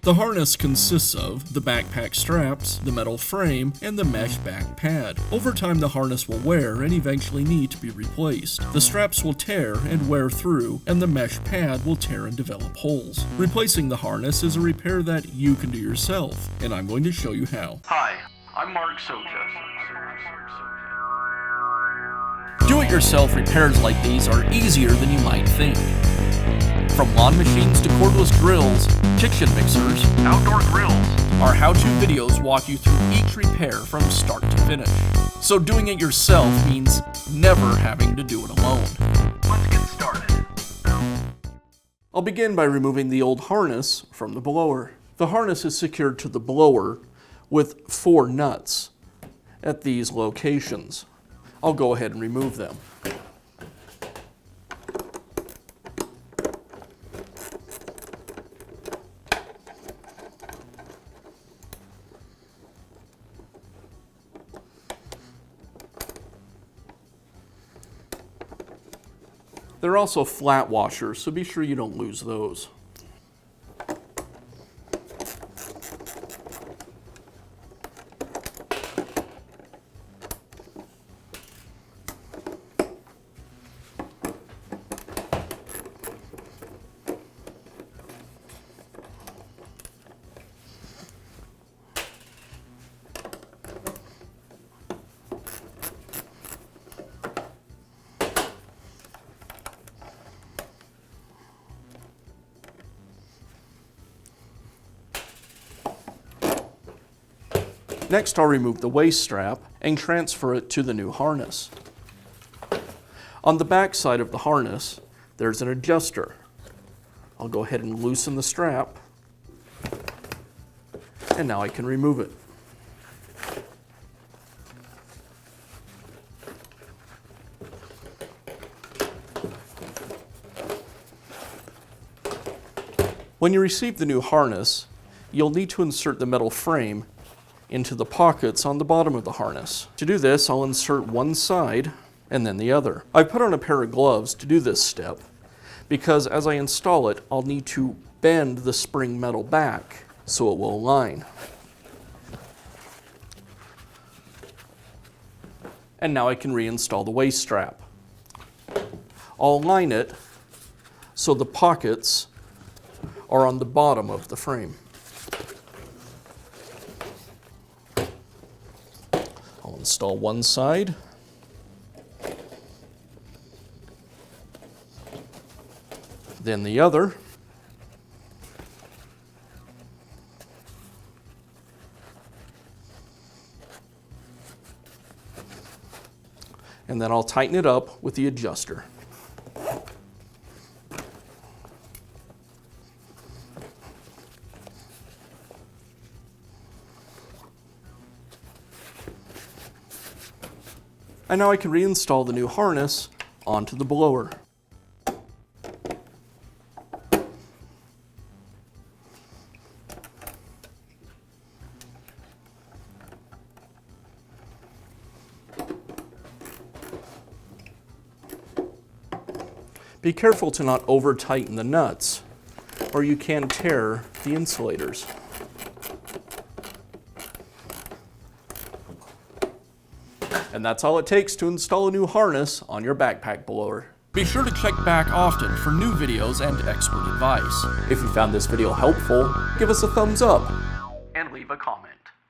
The harness consists of the backpack straps, the metal frame, and the mesh back pad. Over time, the harness will wear and eventually need to be replaced. The straps will tear and wear through, and the mesh pad will tear and develop holes. Replacing the harness is a repair that you can do yourself, and I'm going to show you how. Hi, I'm Mark Socha. Do-it-yourself repairs like these are easier than you might think. From lawn machines to cordless drills, kitchen mixers, Outdoor grills. our how-to videos walk you through each repair from start to finish. So doing it yourself means never having to do it alone. Let's get started. I'll begin by removing the old harness from the blower. The harness is secured to the blower with 4 nuts at these locations. I'll go ahead and remove them. They're also flat washers, so be sure you don't lose those. Next, I'll remove the waist strap and transfer it to the new harness. On the back side of the harness, there's an adjuster. I'll go ahead and loosen the strap, and now I can remove it. When you receive the new harness, you'll need to insert the metal frame into the pockets on the bottom of the harness. To do this, I'll insert one side and then the other. I put on a pair of gloves to do this step because as I install it, I'll need to bend the spring metal back so it will align. And now I can reinstall the waist strap. I'll align it so the pockets are on the bottom of the frame. I'll install one side, then the other, and then I'll tighten it up with the adjuster. And now I can reinstall the new harness onto the blower. Be careful to not over-tighten the nuts, or you can tear the insulators. And that's all it takes to install a new harness on your backpack blower. Be sure to check back often for new videos and expert advice. If you found this video helpful, give us a thumbs up And leave a comment.